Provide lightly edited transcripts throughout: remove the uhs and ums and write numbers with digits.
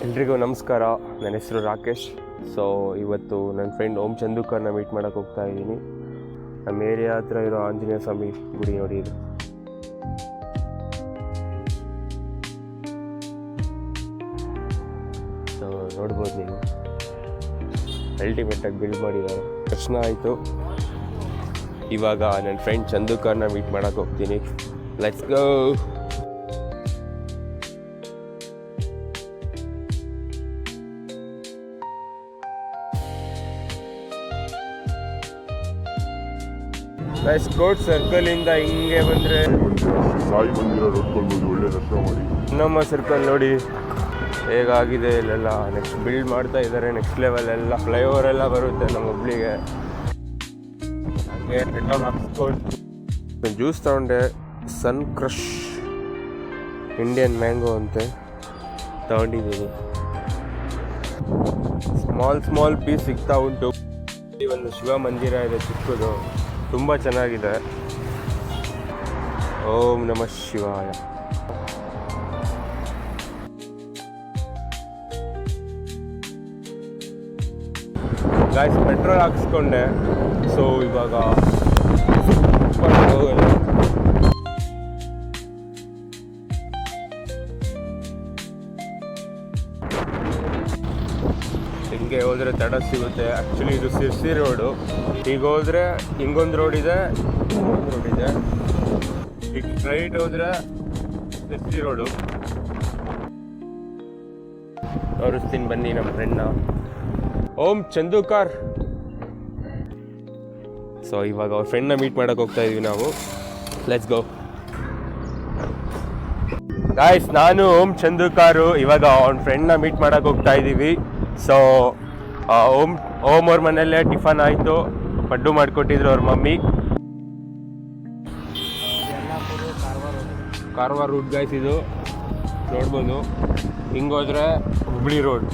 ಎಲ್ರಿಗೂ ನಮಸ್ಕಾರ. ನನ್ನ ಹೆಸರು ರಾಕೇಶ್. ಸೊ ಇವತ್ತು ನನ್ನ ಫ್ರೆಂಡ್ ಓಂ ಚಂದೂಕರ್ನ ಮೀಟ್ ಮಾಡೋಕ್ಕೆ ಹೋಗ್ತಾ ಇದ್ದೀನಿ. ನಮ್ಮ ಏರಿಯಾ ಹತ್ರ ಇರೋ ಆಂಜನೇಯ ಸ್ವಾಮಿ ಗುಡಿ ನೋಡಿ ಇದು. ಸೊ ನೋಡ್ಬೋದು ನೀವು, ಅಲ್ಟಿಮೇಟಾಗಿ ಬಿಲ್ಡ್ ಮಾಡಿದ್ದಾರೆ. ದರ್ಶನ ಆಯಿತು. ಇವಾಗ ನನ್ನ ಫ್ರೆಂಡ್ ಚಂದೂಕರ್ನ ಮೀಟ್ ಮಾಡೋಕ್ಕೆ ಹೋಗ್ತೀನಿ. Let's go. ಕೋರ್ಟ್ ಸರ್ಕಲ್ ಇಂದ ಹಿಂಗೆ ಬಂದರೆ ಸಾಯಿ ಮಂದಿರ ನೋಡ್ಕೊಳ್ಬೋದು. ಒಳ್ಳೆ ದರ್ಶನ ಮಾಡಿ. ನಮ್ಮ ಸರ್ಕಲ್ ನೋಡಿ ಹೇಗಾಗಿದೆ. ಇಲ್ಲೆಲ್ಲ ನೆಕ್ಸ್ಟ್ ಬಿಲ್ಡ್ ಮಾಡ್ತಾ ಇದ್ದಾರೆ. ನೆಕ್ಸ್ಟ್ ಲೆವೆಲ್ ಎಲ್ಲ ಫ್ಲೈಓವರ್ ಎಲ್ಲ ಬರುತ್ತೆ ನಮ್ಮ ಹುಬ್ಳಿಗೆ. ಹಾಗೆ ಪೆಟ್ರೋಲ್ ಹಾಕ್ಸ್ಕೊಂಡು ಜ್ಯೂಸ್ ತಗೊಂಡೆ. ಸನ್ ಕ್ರಶ್ ಇಂಡಿಯನ್ ಮ್ಯಾಂಗೋ ಅಂತೆ ತಗೊಂಡಿದ್ದೀನಿ. ಸ್ಮಾಲ್ ಪೀಸ್ ಸಿಗ್ತಾ ಉಂಟು. ಇಲ್ಲಿ ಒಂದು ಶಿವ ಮಂದಿರ ಇದೆ ಚಿಕ್ಕದು, ತುಂಬ ಚೆನ್ನಾಗಿದೆ. ಓಂ ನಮಃ ಶಿವಾಯ. Guys, petrol ಹಾಕಿಸ್ಕೊಂಡೆ. ಸೊ ಇವಾಗ ಹಿಂಗೆ ಹೋದರೆ ತಡ ಸಿಗುತ್ತೆ. ಆ್ಯಕ್ಚುಲಿ ಇದು ಸಿರ್ಸಿ ರೋಡು. ಈಗ ಹೋದರೆ ಹಿಂಗೊಂದು ರೋಡ್ ಇದೆ, ಈಗ ಸ್ಟ್ರೈಟ್ ಹೋದರೆ ಸಿರ್ಸಿ ರೋಡು. ತೋರಿಸ್ತೀನಿ ಬನ್ನಿ ನಮ್ಮ ಫ್ರೆಂಡ್ನ, ಓಂ ಚಂದೂಕರ್. ಸೊ ಇವಾಗ ಅವ್ರ ಫ್ರೆಂಡ್ನ ಮೀಟ್ ಮಾಡೋಕೆ ಹೋಗ್ತಾ ಇದೀವಿ ನಾವು. Let's go guys. ನಾನು ಓಂ ಚಂದೂಕಾರು. ಇವಾಗ ಅವ್ನ ಫ್ರೆಂಡ್ನ ಮೀಟ್ ಮಾಡೋಕೆ ಹೋಗ್ತಾ ಇದ್ದೀವಿ. ಸೊ ಓಂ ಅವ್ರ ಮನೆಯಲ್ಲೇ ಟಿಫನ್ ಆಯಿತು. ಪಡ್ಡು ಮಾಡಿಕೊಟ್ಟಿದ್ರು ಅವ್ರ ಮಮ್ಮಿ. ಕಾರವಾರ ರೂಟ್ ಗಾಯ್ಸ್ ಇದು, ನೋಡ್ಬೋದು. ಹಿಂಗೋದ್ರೆ ಹುಬ್ಳಿ ರೋಡ್.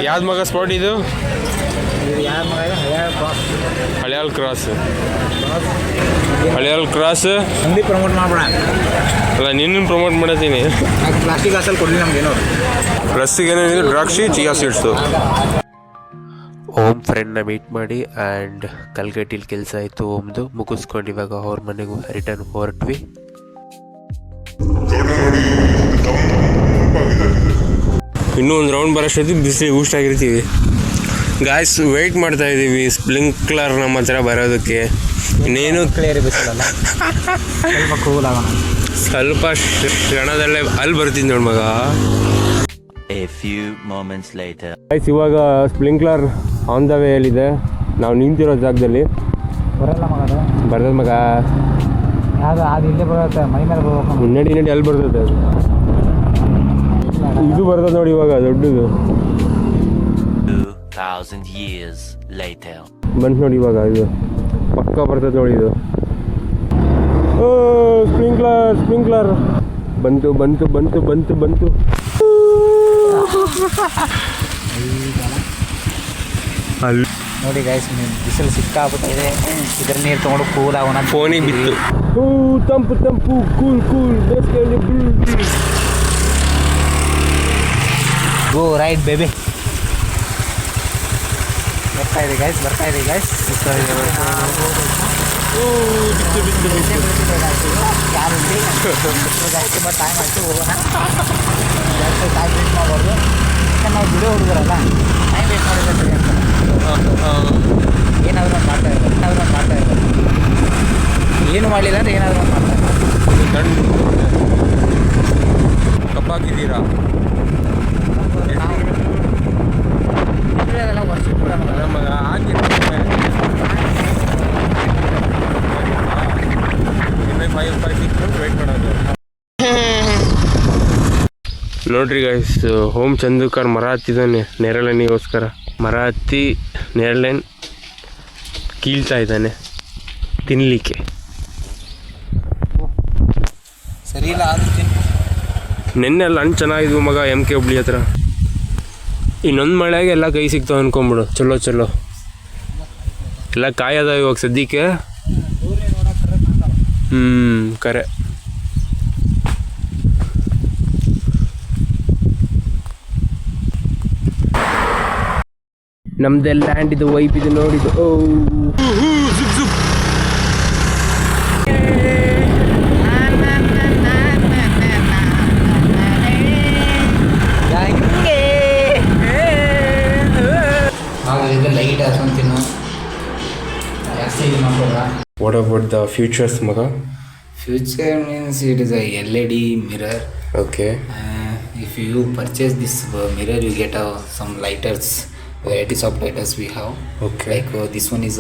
ಯಾವ್ದು ಮಗ ಸ್ಪಾಟ್ ಇದು? ಹಳಿಯಾಲ್ ಕ್ರಾಸ್. ಹಂಗೆ ಪ್ರಮೋಟ್ ಮಾಡ್ಬೇಡ. ಅಲ್ಲ, ನಿನ್ನ ಪ್ರಮೋಟ್ ಮಾಡತ್ತೀನಿ. ಪ್ಲಾಸ್ಟಿಕ್ ಹಾಸಲ್ ಕೊಡಲಿ ನಮ್ಗೇನೋ. ಪ್ಲಸ್ಸಿಗೆ ಏನೇನಿದೆ? ದ್ರಾಕ್ಷಿ, ಚಿಯಾ ಸೀಡ್ಸು. ಓಂ ಫ್ರೆಂಡ್ನ ಮೀಟ್ ಮಾಡಿ ಆ್ಯಂಡ್ ಕಲ್ಗಟ್ಟಿಲಿ ಕೆಲಸ ಆಯಿತು ಓಮ್ದು. ಮುಗಿಸ್ಕೊಂಡು ಇವಾಗ ಅವ್ರ ಮನೆಗೂ ರಿಟರ್ನ್ ಹೊರಟ್ವಿ. ಇನ್ನೂ ಒಂದು ರೌಂಡ್ ಬರೋಷ್ಟೊತ್ತಿಗೆ ಬಿಸಿಲಿಗೆ ಊಷ್ಟ ಆಗಿರ್ತೀವಿ ಗಾಯ್ಸ್. ವೆಯ್ಟ್ ಮಾಡ್ತಾ ಇದ್ದೀವಿ ಸ್ಪ್ರಿಂಕ್ಲರ್ ನಮ್ಮ ಹತ್ರ ಬರೋದಕ್ಕೆ. ಇನ್ನೇನು ಕ್ಲಿಯರ್ ಬಿಸಿಲಲ್ಲ, ಸ್ವಲ್ಪ ಕೂಲ್ ಆಗೋಣ. ಸ್ವಲ್ಪ ಕ್ಷಣದಲ್ಲೇ ಅಲ್ಲಿ ಬರ್ತೀನಿ ನೋಡಿ ಮಗ. A few moments later. Guys, ಇವಾಗ ಸ್ಪ್ರಿಂಕ್ಲರ್ ಆನ್ ದ ವೇಯಲ್ಲಿದೆ. ನಾವು ನಿಂತಿರೋ ಜಾಗದಲ್ಲಿ ಬರಲ್ಲ ಮಗ, ಬರ್ತದೆ ಮಗ. ಯಾವುದು ಅದು ಇಲ್ಲೇ ಬರುತ್ತೆ, ಮೈ ಮೇಲೆ ಬರ್ಬೇಕು. ಮುನ್ನಡಿ ಅಲ್ಲಿ ಬರ್ತದೆ ಅದು. ಇದು ಬರ್ತದೆ ನೋಡಿ ಇವಾಗ ದೊಡ್ಡದು. 2000 years later. ಬಂತು ನೋಡಿ ಇವಾಗ. ಇದು ಪಕ್ಕ ಬರ್ತದೆ ನೋಡಿ ಇದು. ಓ ಸ್ಪ್ರಿಂಕ್ಲರ್ ಬಂತು. ಅಲ್ಲಿ ನೋಡಿ ಗೈಸ್, ಬಿಸಿಲು ಸಿಕ್ಕಾಗ್ಬಿಟ್ಟಿದೆ. ಇದ್ರ ನೀರು ತೊಗೊಂಡು ಕೂಲ್ ಆಗೋಣ. ಫೋನಿಗೆ ಬಿತ್ತು. ತಂಪು ಕೂಲ್ ಬೇಸಿಗೆಯಲ್ಲಿ ಗೋ ರೈಟ್ ಬೇಬಿ. ಬರ್ತಾ ಇದೆ ಗೈಸ್. ಯಾರು ತುಂಬ ಟೈಮ್ ಆಯಿತು, ಹೋಗೋಣ. ಜಾಸ್ತಿ ಟೈಮ್ ವೇಸ್ಟ್ ಮಾಡಬಾರ್ದು. ನಾವು ವಿಡಿಯೋ ಹುಡುಗರಲ್ಲ, ಟೈಮ್ ವೇಸ್ಟ್ ಮಾಡಿದ್ರೆ ಸರಿ ಅಂತ. ಏನಾದರೂ ಒಂದು ಮಾಡ್ತಾ ಇರ್ಬೋದು. ಏನು ಮಾಡಲಿಲ್ಲ ಅಂದರೆ ಏನಾದರೂ ಒಂದು ಮಾಡ್ತಾ ಇರ್ಬೋದು. ಕಪ್ಪಾಗಿದ್ದೀರಾ? ಅದೆಲ್ಲ ವರ್ಷ ಕೂಡ ಮಗ ಆಗಿರ್ತೀವಿ. 5 ವೆಯ್ಟ್ ಮಾಡೋದು. ನೋಡ್ರಿ ಗೈಸ್, ಓಂ ಚಂದೂಕರ್ ಮರ ಹತ್ತಿದ್ದಾನೆ ನೇರಳೆನಿಗೋಸ್ಕರ. ಮರ ಹತ್ತಿ ನೇರಳೆನ್ ಕೀಳ್ತಾ ಇದ್ದಾನೆ ತಿನ್ನಲಿಕ್ಕೆ. ಸರಿ ಇಲ್ಲ ಆದ್ರೆ ನೆನ್ನೆಲ್ಲ ಹಣ್ಣು ಚೆನ್ನಾಗಿದ್ವು ಮಗ. MK ಹುಬ್ಳಿ ಹತ್ರ. ಇನ್ನೊಂದು ಮಳೆಗೆ ಎಲ್ಲ ಕೈ ಸಿಗ್ತಾವೆ ಅನ್ಕೊಂಬಿಡು. ಚಲೋ ಎಲ್ಲ ಕಾಯದ ಇವಾಗ ಸದ್ಯಕ್ಕೆ. ಕರೆ. ನಮ್ದೆಲ್ಲ ಲ್ಯಾಂಡ್ ಇದು ವೈಪ್ ಇದು ನೋಡಿದ್ದು. ಓ ಲೈಟ್ ಹಾಕೊಂತೀನಿ ಜಾಸ್ತಿ ಇದು ಮಾಡ್ಬೋದ. ವಾಟ್ ಅಬೌಟ್ ದ ಫ್ಯೂಚರ್ಸ್ ಮಗ? Future means it is a LED mirror. Okay. If you purchase this mirror, you get some lighters, varieties of lighters we have. Okay. Like this one is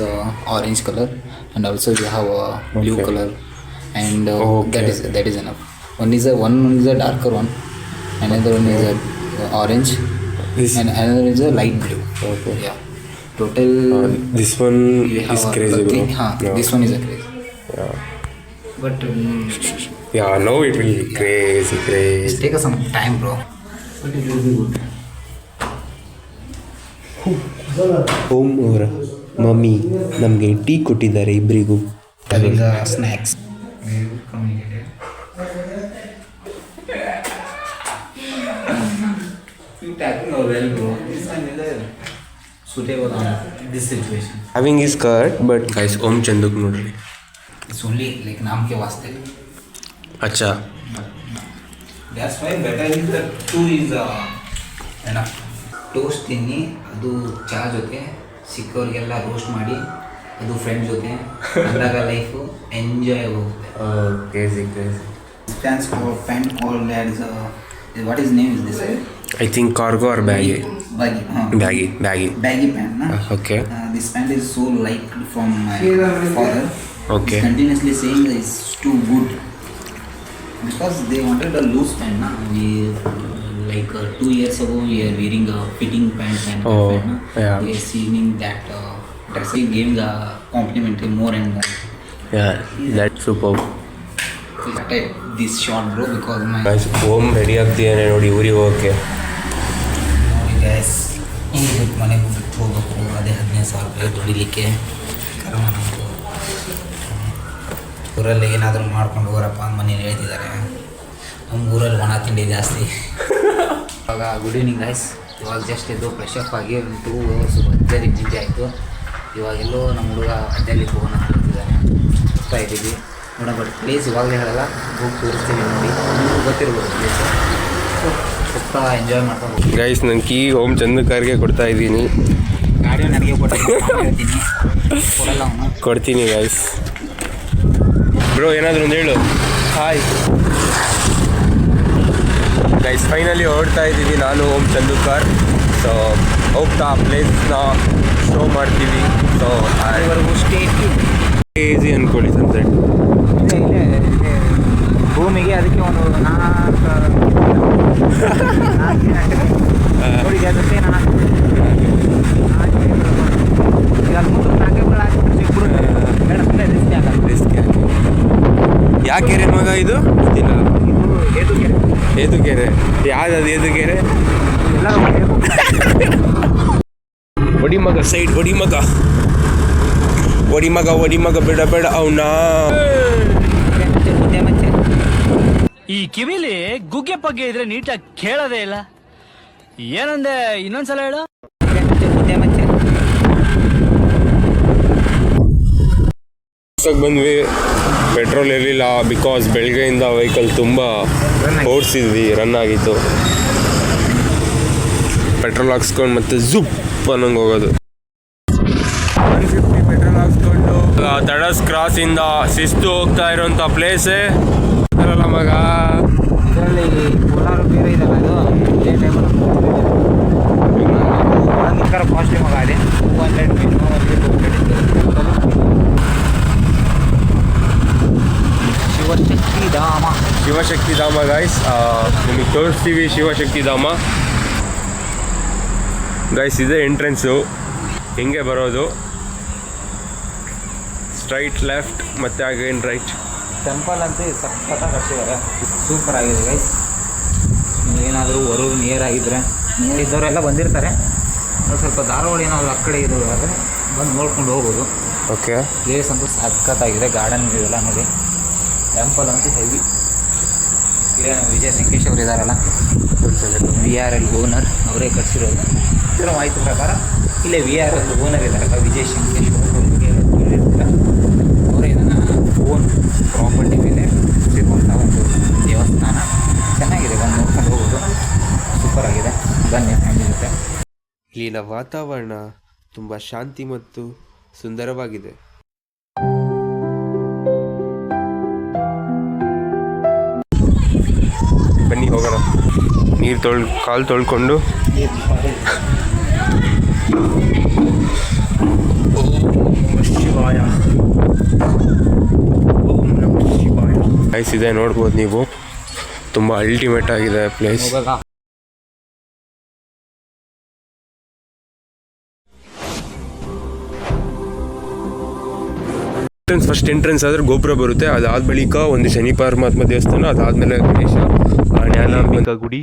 orange color, and also we have a blue Okay. color, and Okay. that is enough. One is a darker one, another one is a orange, This- and another is a light blue. Okay. Yeah. Total. This one we have is crazy, bro. Yeah. This one is a crazy. Yeah. But Yeah, now it will be crazy. it take us some time, bro. But it will be good. Home ಅವರ mummy ನಮಗೆ tea ಕೊಟ್ಟಿದ್ದಾರೆ ಇಬ್ಬರಿಗೂ. Having the snacks. You tapping well, bro. This one is suitable on this situation. Having is curd but guys Om Chandak ನೋಡ್ರಿ. It's only like naam ke vaste. ಅಚ್ಚಾ. That's why better is the two is enough. Toast ತಿನ್ನಿ, ಅದು ಚಾ ಜೊತೆ ಸಿಕ್ಕವ್ರಿಗೆಲ್ಲ roast ಮಾಡಿ, ಅದು friend ಜೊತೆ ಅಂದಾಗ ಲೈಫು ಎಂಜಾಯ್ ಹೋಗುತ್ತೆ. Crazy. Stands for pen or that is what is name is this? I think cargo or baggy. Baggy. Baggy pen, na? Okay. This pen is so liked from my father. Okay. He's continuously saying that it's too good because they wanted a loose pen, na? We like 2 years ago we are wearing a fitting pant and Oh, pen, na? yeah. We are seeing that that's giving a complimentary more and more. Yeah, that's super. So I type this short, bro, because my guys Om ready ಆಗ್ತಿದ್ದಾನೆ ನೋಡಿ ಊರಿಗೆ ಹೋಗೋಕ್ಕೆ. ನೋಡಿ gas ಈಗ ಮನೆಗೆ ಬಿಟ್ಟು ಹೋಗ್ಬೇಕು. ಅದೇ 15,000 ರೂಪಾಯಿ ದುಡಿಲಿಕ್ಕೆ ಕರ್ಮ ನಮ್ಮದು. ಊರಲ್ಲಿ ಏನಾದರೂ ಮಾಡ್ಕೊಂಡು ಹೋಗ್ರಪ್ಪ ಅಂತ ಮನೇಲಿ ಹೇಳ್ತಿದ್ದಾರೆ. ನಮ್ಮ ಊರಲ್ಲಿ ಒಣ ತಿಂಡಿ ಜಾಸ್ತಿ. ಇವಾಗ ಗುಡ್ ಈವ್ನಿಂಗ್ ಗೈಸ್. ಇವಾಗ ಜಸ್ಟ್ ಇದು ಫ್ರೆಶ್ ಅಪ್ ಆಗಿ 2 hours ಅಜ್ಜಲ್ಲಿ ನಿಂಜೆ ಆಯಿತು. ಇವಾಗೆಲ್ಲೋ ನಮ್ಮ ಹುಡುಗ ಅಜ್ಜಲ್ಲಿ ಹೋಗೋಣ ಅಂತ ಹೇಳ್ತಿದ್ದಾನೆ. ಹೋಗ್ತಾ ಇದ್ದೀವಿ ನೋಡೋಣ. ಬಟ್ ಪ್ಲೇಸ್ ಇವಾಗಲೇ ಹೇಳಲ್ಲ, ಹೋಗಿ ತೋರಿಸ್ತೀವಿ ನೋಡಿ. ನಿಮಗೂ ಗೊತ್ತಿರ್ಬೋದು ಪ್ಲೇಸು. ಹೋಗ್ತಾ ಎಂಜಾಯ್ ಮಾಡ್ಕೊಂಡು ಹೋಗಿ. ಗೈಸ್ ನನ್ನ ಕೀ ಓಮ್ ಚಂದಕಾರ್ಗೆ ಕೊಡ್ತಾ ಇದ್ದೀನಿ. ಗಾಡಿ ನನಗೆ ಹೇಳ್ತೀನಿ ಕೊಡಲ್ಲ ಅವನು. ಕೊಡ್ತೀನಿ ಗೈಸ್. ಬ್ರೋ ಏನಾದರೂ ಒಂದು ಹೇಳು. ಹಾಯ್ ಗೈಸ್, ಫೈನಲಿ ಹೊರಡ್ತಾ ಇದ್ದೀವಿ ನಾನು ಓಮ್ ಚಂದುಕಾರ್. ಸೊ ಹೋಗ್ತಾ ಪ್ಲೇಸ್ನ ಶೋ ಮಾಡ್ತೀವಿ. ಸೊ ಅಲ್ಲಿವರೆಗೂ ಸ್ಟೇಟ್ ಈಸಿ ಅಂದ್ಕೊಳ್ಳಿ ಸನ್ಸೆಟ್. ಭೂಮಿಗೆ ಅದಕ್ಕೆ ಒಂದು 4 ನೋಡಿ ಜಾಗ್ರತೆ. ಯಾವ ಕೆರೆ ಮಗ ಇದು? ಗೊತ್ತಿಲ್ಲ. ಏದು ಕೆರೆ ಯಾವ್ದು? ಏದು ಕೆರೆ ಒಡಿ ಮಗ ಸೈಡ್. ಒಡಿ ಮಗ ಬೇಡ ಅವನಾ. ಈ ಕಿವಿಲಿ ಗುಗ್ಗೆ ಪಗ್ಗೆ ಇದ್ರೆ ನೀಟಾಗಿ ಕೇಳೋದೇ ಇಲ್ಲ. ಏನಂದೆ ಇನ್ನೊಂದ್ಸಲ ಹೇಳು. ಬಂದ್ವಿ, ಪೆಟ್ರೋಲ್ ಇರಲಿಲ್ಲ ಬಿಕಾಸ್ ಬೆಳಗ್ಗೆಯಿಂದ ವೆಹಿಕಲ್ ತುಂಬ ಓಡಿಸಿದ್ವಿ, ರನ್ ಆಗಿತ್ತು. ಪೆಟ್ರೋಲ್ ಹಾಕ್ಸ್ಕೊಂಡು ಮತ್ತೆ ಝುಪ್ ಅನ್ನಂಗೆ ಹೋಗೋದು. 150 ಪೆಟ್ರೋಲ್ ಹಾಕ್ಸ್ಕೊಂಡು ತಡಸ್ ಕ್ರಾಸಿಂದ ಶಿಸ್ತು ಹೋಗ್ತಾ ಇರೋಂಥ ಪ್ಲೇಸೇ ಅಲ್ಲ ಮಗ. ಇದರಲ್ಲಿ ಕೋಲಾರ ಬೇರೆ ಇದಲ್ಲ, ಇದು ಟೈಮಲ್ಲಿ ಕಾಸ್ಟ್ಲಿ ಮಗ. ಅದೇ 200 ಶಿವಶಕ್ತಿ ಧಾಮ ಗೈಸ್, ನಿಮಗೆ ತೋರಿಸ್ತೀವಿ ಶಿವಶಕ್ತಿ ಧಾಮ. ಗೈಸ್ ಇದೇ ಎಂಟ್ರೆನ್ಸು, ಹಿಂಗೆ ಬರೋದು. ಸ್ಟ್ರೈಟ್ ಲೆಫ್ಟ್ ಮತ್ತು ಅಗೇನ್ ರೈಟ್. ಟೆಂಪಲ್ ಅಂತೂ ಸಖತ್ತಾಗಿ ಕಟ್ಟಿದ್ದಾರೆ, ಸೂಪರ್ ಆಗಿದೆ ಗೈಸ್. ಏನಾದರೂ ಹೊರಗೆ ನಿಯರ್ ಆಗಿದ್ದರೆ, ನಿಯರ್ ಇದ್ದವರೆಲ್ಲ ಬಂದಿರ್ತಾರೆ. ಸ್ವಲ್ಪ ಧಾರವಾಡ ಏನಾದರೂ ಆ ಕಡೆ ಇರೋದಾದರೆ ಬಂದು ನೋಡ್ಕೊಂಡು ಹೋಗ್ಬೋದು. ಓಕೆ. ಪ್ಲೇಸ್ ಅಂತೂ ಸಖತ್ತಾಗಿದೆ, ಗಾರ್ಡನ್ ಇದೆಲ್ಲ ನೋಡಿ. ಟೆಂಪಲ್ ಅಂತೂ ಹೆವಿ. ಇಲ್ಲೇ ನಮ್ಮ ವಿಜಯ ಸಂಕೇಶ್ ಅವರು ಇದ್ದಾರಲ್ಲ, VRL ಓನರ್, ಅವರೇ ಕಟ್ಸಿರೋದು. ಇದರ ಮಾಹಿತಿ ಪ್ರಕಾರ ಇಲ್ಲೇ ವಿ ಆರ್ ಓನರ್ ಇದ್ದಾರಲ್ಲ ವಿಜಯ್ ಶಂಕರ್ ಅವರೇ ಇದನ್ನು ಓನ್ ಪ್ರಾಪರ್ಟಿ ಮೇಲೆ ಸಿಗುವಂಥ ಒಂದು ದೇವಸ್ಥಾನ ಚೆನ್ನಾಗಿದೆ, ಬಂದು ನೋಡ್ಕೊಂಡು ಹೋಗೋದು. ಸೂಪರ್ ಆಗಿದೆ, ಬನ್ನಿ ಫ್ಯಾಮಿಲಿ ಜೊತೆ. ಇಲ್ಲಿನ ವಾತಾವರಣ ತುಂಬ ಶಾಂತಿ ಮತ್ತು ಸುಂದರವಾಗಿದೆ. ಬನ್ನಿ ಹೋಗೋಣ. ನೀರು ಕಾಲು ತೊಳ್ಕೊಂಡು ಪ್ಲೇಸ್ ಇದೆ, ನೋಡ್ಬೋದು ನೀವು. ತುಂಬ ಅಲ್ಟಿಮೇಟ್ ಆಗಿದೆ ಪ್ಲೇಸ್. ಫಸ್ಟ್ ಎಂಟ್ರೆನ್ಸ್ ಆದರೆ ಗೋಪುರ ಬರುತ್ತೆ, ಅದಾದ ಬಳಿಕ ಒಂದು ಶನಿ ಪರಮಾತ್ಮ ದೇವಸ್ಥಾನ, ಅದಾದಮೇಲೆ ಗಣೇಶ ಜ್ಞಾನಾಂಬಿಕಾ ಗುಡಿ.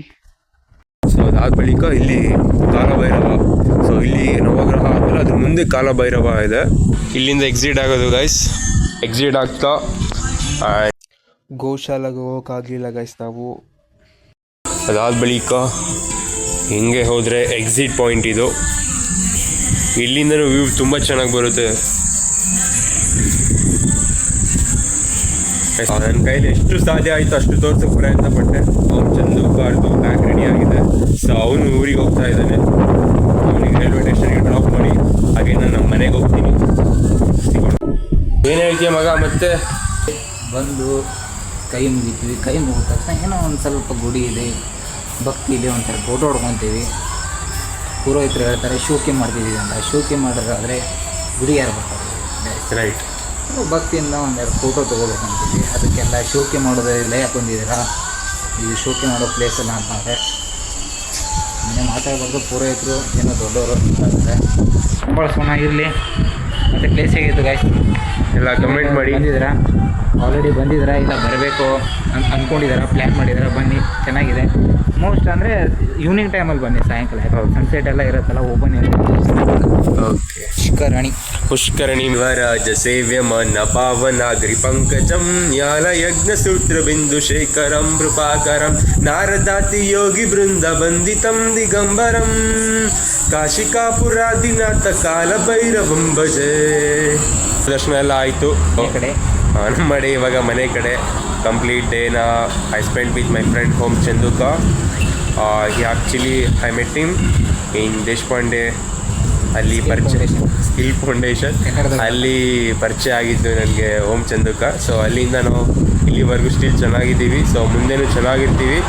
ಸೊ ಅದಾದ ಬಳಿಕ ಇಲ್ಲಿ ಕಾಲಭೈರವ. ಸೊ ಇಲ್ಲಿ ನವಗ್ರಹ ಆದಮೇಲೆ ಅದ್ರ ಮುಂದೆ ಕಾಲಭೈರವ ಇದೆ. ಇಲ್ಲಿಂದ ಎಕ್ಸಿಟ್ ಆಗೋದು ಗೈಸ್. ಎಕ್ಸಿಟ್ ಆಗ್ತಾ ಗೋಶಾಲೆಗೆ ಹೋಗೋಕ್ಕಾಗಲಿಲ್ಲ ಗೈಸ್ ನಾವು. ಅದಾದ ಬಳಿಕ ಹಿಂಗೆ ಹೋದರೆ ಎಕ್ಸಿಟ್ ಪಾಯಿಂಟ್ ಇದು. ಇಲ್ಲಿಂದನೂ ವ್ಯೂ ತುಂಬ ಚೆನ್ನಾಗಿ ಬರುತ್ತೆ. ನನ್ನ ಕೈಲಿ ಎಷ್ಟು ಸಾಧ್ಯ ಆಯಿತು ಅಷ್ಟು ತೋರ್ಸೋಕೆ ಪ್ರಯತ್ನ ಪಟ್ಟೆ. ಅವ್ನು ಚಂದುಕಾರ್ದು ಬ್ಯಾಗ್ ರೆಡಿ ಆಗಿದೆ. ಸೊ ಅವನು ಊರಿಗೆ ಹೋಗ್ತಾ ಇದ್ದಾನೆ. ಅವನಿಗೆ ರೈಲ್ವೆ ಸ್ಟೇಷನ್ಗೆ ಡ್ರಾಪ್ ಮಾಡಿ ಹಾಗೆ ನಾನು ನಮ್ಮ ಮನೆಗೆ ಹೋಗ್ತೀನಿ. ಏನು ಹೇಳ್ತೀಯ ಮಗ? ಮತ್ತೆ ಬಂದು ಕೈ ಮುಗಿತೀವಿ. ಕೈ ಮುಗಿದ ತಕ್ಷಣ ಏನೋ ಒಂದು ಸ್ವಲ್ಪ ಗುಡಿ ಇದೆ, ಭಕ್ತಿ ಇದೆ, ಒಂಥರ ಫೋಟೋ ಹೊಡ್ಕೊತೀವಿ. ಪುರೋಹಿತರು ಹೇಳ್ತಾರೆ ಶೋಕಿ ಮಾಡ್ತಿದ್ದೀವಿ ಅಂತ. ಶೋಕಿ ಮಾಡೋದಾದರೆ ಗುಡಿ ಯಾರು ಬರ್ತಾರೆ, ರೈಟ್. ಭಕ್ತಿಯಿಂದ ಒಂದೆರಡು ಫೋಟೋ ತೊಗೋಬೇಕಂತೀವಿ. ಅದಕ್ಕೆಲ್ಲ ಶೋಕಿ ಮಾಡೋದಿಲ್ಲ, ಯಾಕೆ ಬಂದಿದ್ದೀರಾ ಇದು ಶೋಕಿ ಮಾಡೋ ಪ್ಲೇಸಲ್ಲ ಅಂತಂದರೆ ಇನ್ನೇ ಮಾತಾಡ್ಬಾರ್ದು. ಪುರೋಹಿತರು ಏನೋ ದೊಡ್ಡವರು ಅಂತಾರೆ. ಭಾಳ ಚೆನ್ನಾಗಿರಲಿ. ಮತ್ತು ಪ್ಲೇಸ್ ಹೇಗಿತ್ತು ಗಾಯ್ಸ್ ಎಲ್ಲ ಕಮೆಂಟ್ ಮಾಡಿ. ಬಂದಿದ್ದೀರಾ, ಆಲ್ರೆಡಿ ಬಂದಿದ್ದೀರಾ, ಇಲ್ಲ ಬರಬೇಕು ಅಂತ ಅಂದ್ಕೊಂಡಿದ್ದೀರಾ, ಪ್ಲ್ಯಾನ್ ಮಾಡಿದ್ದೀರಾ, ಬನ್ನಿ. ಚೆನ್ನಾಗಿದೆ. ಮೋಸ್ಟ್ ಅಂದರೆ ಈವ್ನಿಂಗ್ ಟೈಮಲ್ಲಿ ಬನ್ನಿ, ಸಾಯಂಕಾಲ ಸನ್ಸೆಟ್ ಎಲ್ಲ ಇರುತ್ತಲ್ಲ, ಓಪನ್ ಓಕೆ. ಪುಷ್ಕರಣಿ ವರಾಜ ಸೇವ್ಯಮಾನ ಪಾವನಾಗ್ರಿ ಪಂಕಜಂ ನ್ಯಾಲ ಯಜ್ಞ ಸೂತ್ರ ಬಿಂದು ಶೇಖರಂ ಕೃಪಾಕರಂ ನಾರದಾತಿ ಯೋಗಿ ಬೃಂದ ಬಂದಿತಂ ದಿಗಂಬರಂ ಕಾಶಿಕಾಪುರಾದಿನಾಥ ಕಾಲ ಭೈರವಂ ಭಜೆ. ದರ್ಶನ ಎಲ್ಲ ಆಯಿತು. ಕಡೆ ನಮ್ಮ ಕಡೆ ಇವಾಗ ಮನೆ ಕಡೆ ಕಂಪ್ಲೀಟ್ ಡೇನ I spend with my friend home Chanduka. Actually I met him in Deshpande, ಅಲ್ಲಿ ಪರಿಚಯ ಸ್ಕಿಲ್ ಫೌಂಡೇಶನ್, ಅಲ್ಲಿ ಪರಿಚಯ ಆಗಿದ್ದು ನನಗೆ ಓಂ ಚಂದುಕಾ. ಸೊ ಅಲ್ಲಿಂದ ನಾವು ಇಲ್ಲಿವರೆಗೂ ಸ್ಟಿಲ್ ಚೆನ್ನಾಗಿದ್ದೀವಿ. ಸೊ ಮುಂದೆನೂ ಚೆನ್ನಾಗಿರ್ತೀವಿ.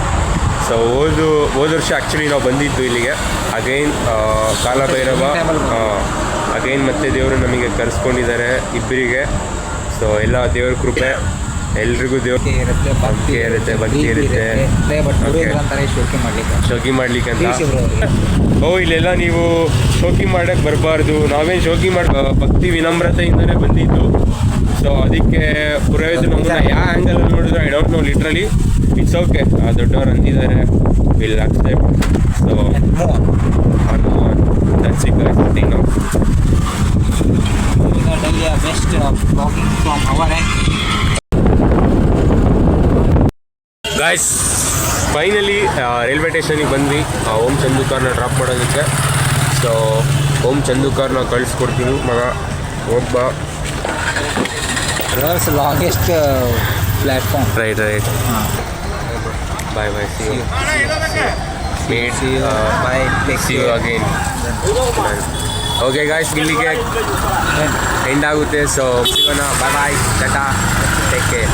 ಸೊ ಹೋದ ವರ್ಷ ಆ್ಯಕ್ಚುಲಿ ನಾವು ಬಂದಿದ್ದು ಇಲ್ಲಿಗೆ ಅಗೈನ್ ಕಾಲಭೈರವ. ಅಗೈನ್ ಮತ್ತೆ ದೇವರು ನಮಗೆ ಕರೆಸ್ಕೊಂಡಿದ್ದಾರೆ ಇಬ್ಬರಿಗೆ. ಸೊ ಎಲ್ಲ ದೇವ್ರ ಕೃಪೆ, ಎಲ್ರಿಗೂ ದೇವ್ರ ಇರುತ್ತೆ, ಭಕ್ತಿ ಇರುತ್ತೆ. ಶೋಕಿ ಮಾಡ್ಲಿಕ್ಕೆ ಅಂತ. ಇಲ್ಲೆಲ್ಲ ನೀವು ಶೋಕಿ ಮಾಡಕ್ಕೆ ಬರಬಾರ್ದು, ನಾವೇನು ಶೋಕಿ ಭಕ್ತಿ ವಿನಮ್ರತೆಯಿಂದಲೇ ಬಂದಿದ್ದು. ಸೊ ಅದಕ್ಕೆ ಪುರೋಹಿತರು ನಮ್ಮನ್ನ ಯಾವ ಆ್ಯಂಗಲಲ್ಲಿ ನೋಡಿದ್ರು I don't know, literally it's okay. ದೊಡ್ಡವ್ರು ಅಂದಿದ್ದಾರೆ, will accept. So that's it guys, nothing now. Best blogging from our end. Guys finally railway ಸ್ಟೇಷನಿಗೆ ಬಂದ್ವಿ ಓಂ ಚಂದುಕಾರ್ನ ಡ್ರಾಪ್ ಮಾಡೋದಕ್ಕೆ. ಸೊ ಓಂ ಚಂದುಕಾರ್ನ ಕಳಿಸ್ಕೊಡ್ತೀನಿ ಮಗ. ಒಬ್ಬ longest platform. Right. Bye see you. See you again. Okay guys, ಇಲ್ಲಿಗೆ end ಆಗುತ್ತೆ. ಸೊ ಸಿಗೋಣ. Bye tata, take care.